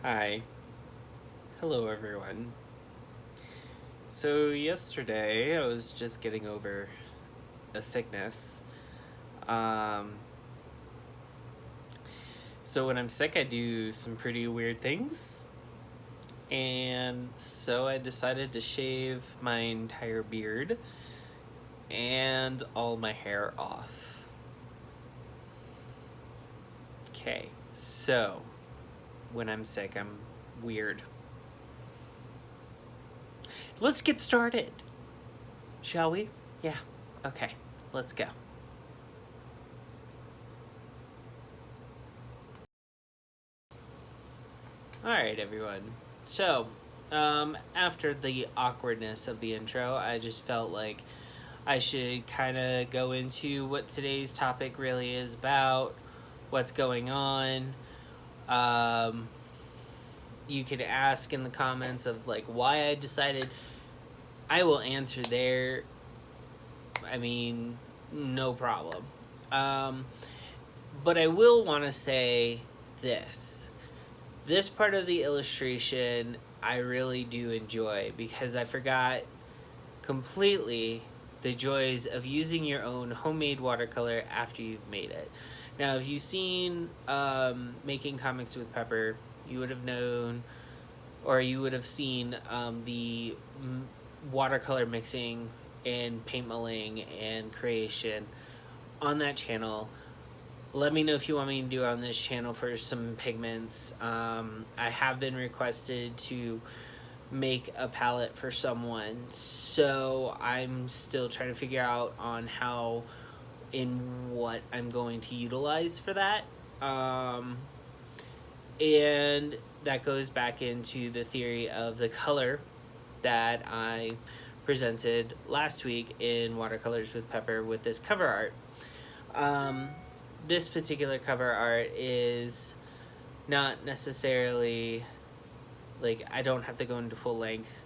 Hi. Hello, everyone. So, yesterday I was just getting over a sickness. Um, so, when I'm sick, I do some pretty weird things. And so, I decided to shave my entire beard and all my hair off. Okay, so when I'm sick, I'm weird. Let's get started, shall we? Yeah, okay, let's go. Alright, everyone. So, after the awkwardness of the intro, I just felt like I should kind of go into what today's topic really is about, what's going on. You can ask in the comments of like why I decided. I will answer there. I mean, no problem. But I will want to say this. This part of the illustration I really do enjoy because I forgot completely the joys of using your own homemade watercolor after you've made it. Now, if you've seen Making Comics with Pepper, you would have known, or you would have seen the watercolor mixing and paint mulling and creation on that channel. Let me know if you want me to do on this channel for some pigments. I have been requested to make a palette for someone, so I'm still trying to figure out on how and what I'm going to utilize for that. And that goes back into the theory of the color that I presented last week in Watercolors with Pepper with this cover art. This particular cover art is not necessarily, like, I don't have to go into full length,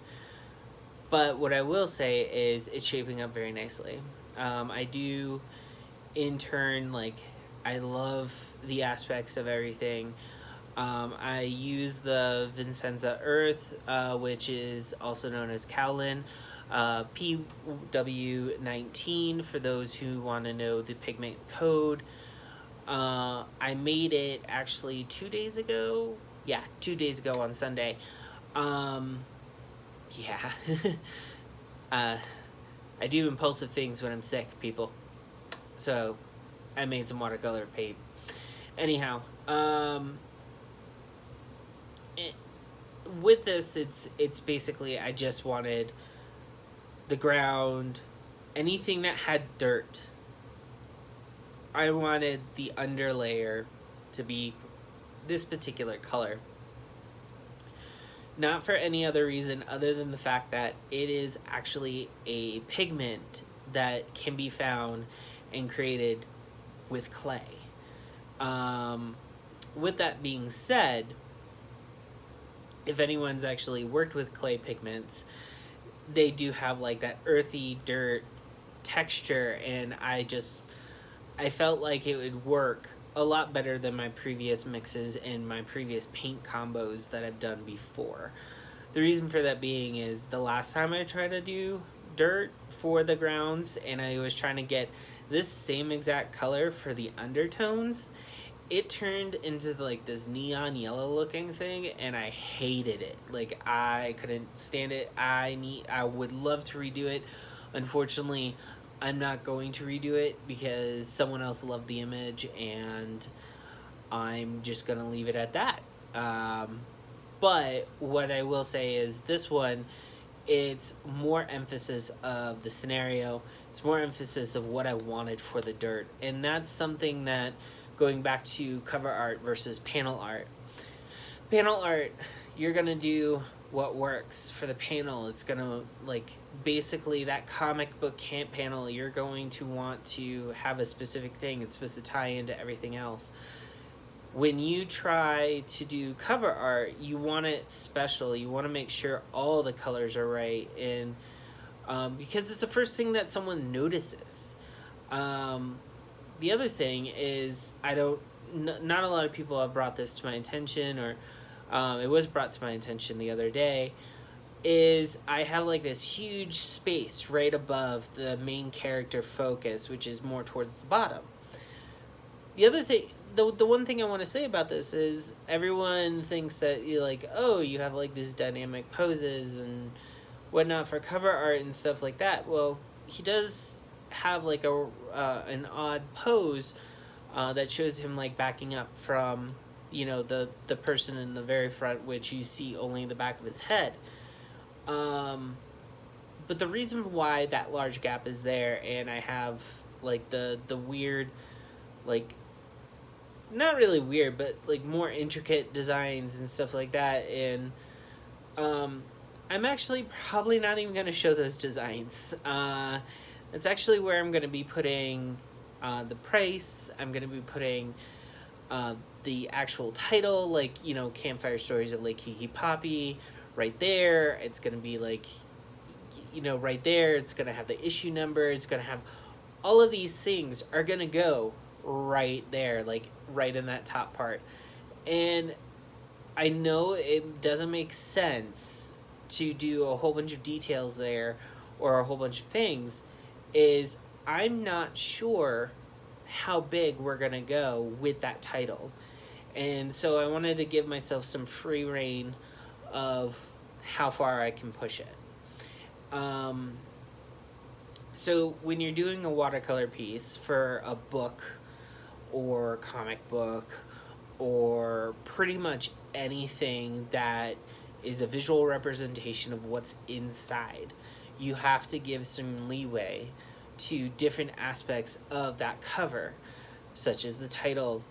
but what I will say is it's shaping up very nicely. I do, in turn, like, I love the aspects of everything. I use the Vincenza Earth, which is also known as Cowlin, PW19 for those who want to know the pigment code. I made it actually 2 days ago. Yeah, 2 days ago on Sunday. Yeah. I do impulsive things when I'm sick, people. So, I made some watercolor paint. Anyhow, with this, it's basically I just wanted the ground, anything that had dirt. I wanted the underlayer to be this particular color. Not for any other reason other than the fact that it is actually a pigment that can be found and created with clay. With that being said, if anyone's actually worked with clay pigments, they do have like that earthy dirt texture, and I felt like it would work a lot better than my previous mixes and my previous paint combos that I've done before. The reason for that being is the last time I tried to do dirt for the grounds and I was trying to get this same exact color for the undertones, it turned into like this neon yellow looking thing and I hated it. Like, I couldn't stand it. I would love to redo it. Unfortunately, I'm not going to redo it because someone else loved the image and I'm just gonna leave it at that. But what I will say is this one, it's more emphasis of the scenario. It's more emphasis of what I wanted for the dirt. And that's something that, going back to cover art versus panel art. Panel art, you're gonna do what works for the panel. It's gonna, like, basically that comic book panel, you're going to want to have a specific thing. It's supposed to tie into everything else. When you try to do cover art, you want it special. You want to make sure all the colors are right, and because it's the first thing that someone notices. The other thing is, not a lot of people have brought this to my attention, or it was brought to my attention the other day, is I have like this huge space right above the main character focus, which is more towards the bottom. The other thing, the one thing I want to say about this is everyone thinks that you like, oh, you have like these dynamic poses and whatnot for cover art and stuff like that. Well, he does have like an odd pose that shows him like backing up from, you know, the person in the very front, which you see only the back of his head. But the reason why that large gap is there, and I have like the weird, like, not really weird, but like more intricate designs and stuff like that, and I'm actually probably not even going to show those designs. That's actually where I'm going to be putting the price. I'm going to be putting the actual title, like, you know, Campfire Stories of Lake Kiki Poppy, right there. It's going to be like, you know, right there. It's going to have the issue number. It's going to have all of these things are going to go right there, like right in that top part. And I know it doesn't make sense to do a whole bunch of details there or a whole bunch of things, is I'm not sure how big we're going to go with that title. And so I wanted to give myself some free reign of how far I can push it. So when you're doing a watercolor piece for a book or comic book or pretty much anything that is a visual representation of what's inside, you have to give some leeway to different aspects of that cover, such as the title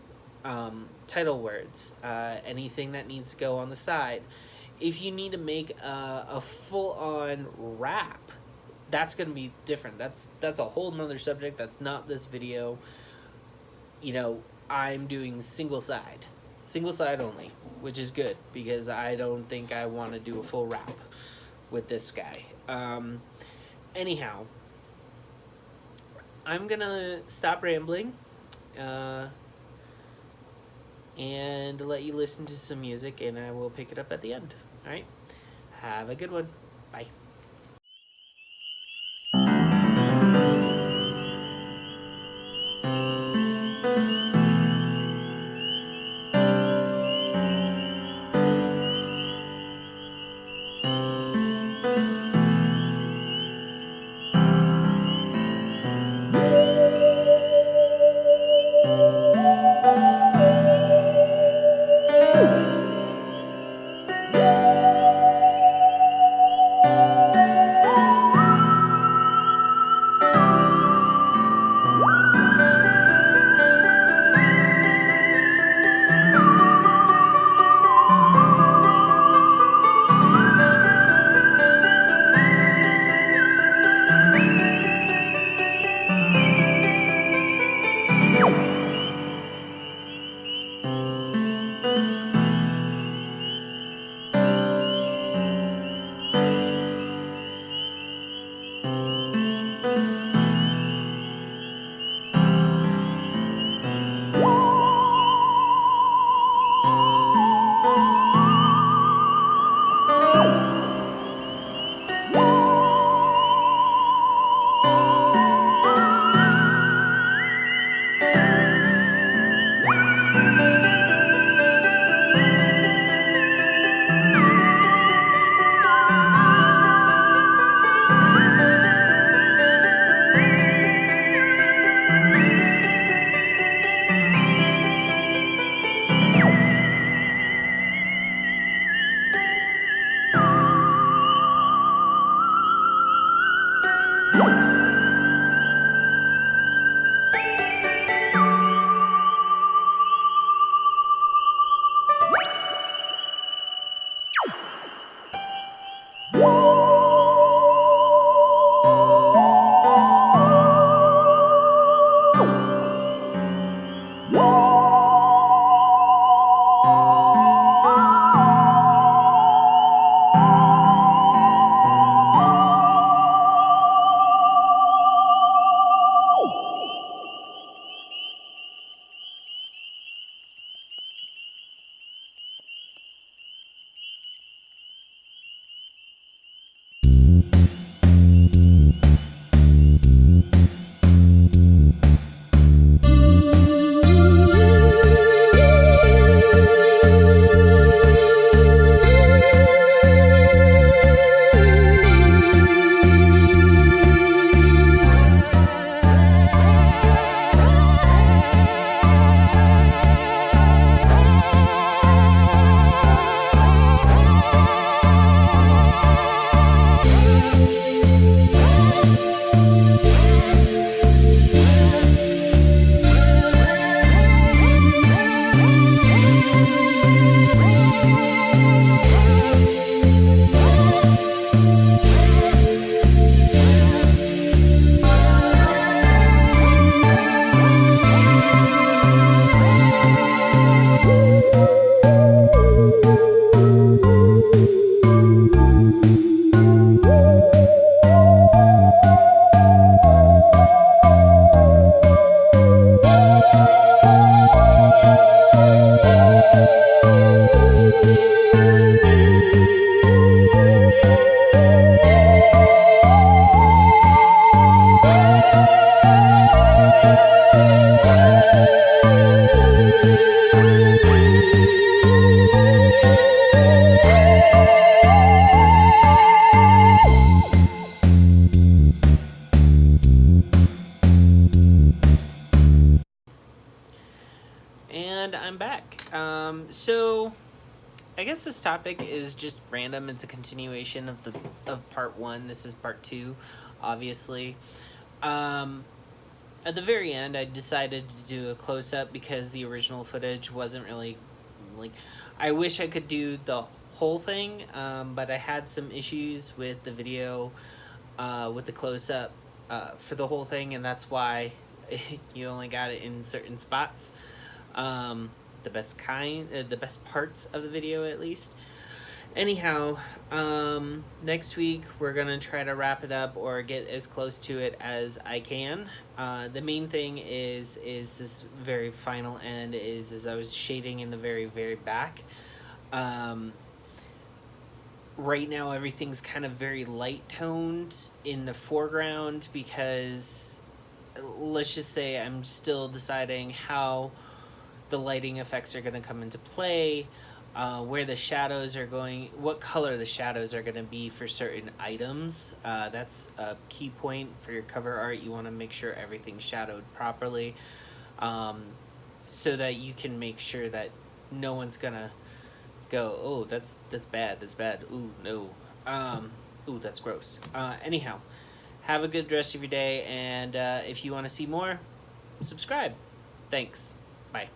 words, anything that needs to go on the side. If you need to make a full-on wrap, that's going to be different. That's a whole nother subject. That's not this video. You know, I'm doing single side only, which is good because I don't think I want to do a full wrap with this guy. Anyhow, I'm gonna stop rambling and let you listen to some music, and I will pick it up at the end. All right, have a good one. Bye. And I'm back. So I guess this topic is just random. It's a continuation of part one. This is part two, obviously. At the very end, I decided to do a close up because the original footage wasn't really like. I wish I could do the whole thing, but I had some issues with the video, with the close up for the whole thing, and that's why you only got it in certain spots. The best parts of the video, at least. Anyhow, next week we're gonna try to wrap it up or get as close to it as I can. The main thing is this very final end is I was shading in the very, very back. Right now everything's kind of very light toned in the foreground because, let's just say, I'm still deciding how the lighting effects are going to come into play, where the shadows are going, what color the shadows are going to be for certain items. That's a key point for your cover art. You want to make sure everything's shadowed properly, so that you can make sure that no one's going to go, oh, that's bad, ooh, no, ooh, that's gross. Anyhow, have a good rest of your day, and if you want to see more, subscribe. Thanks. Bye.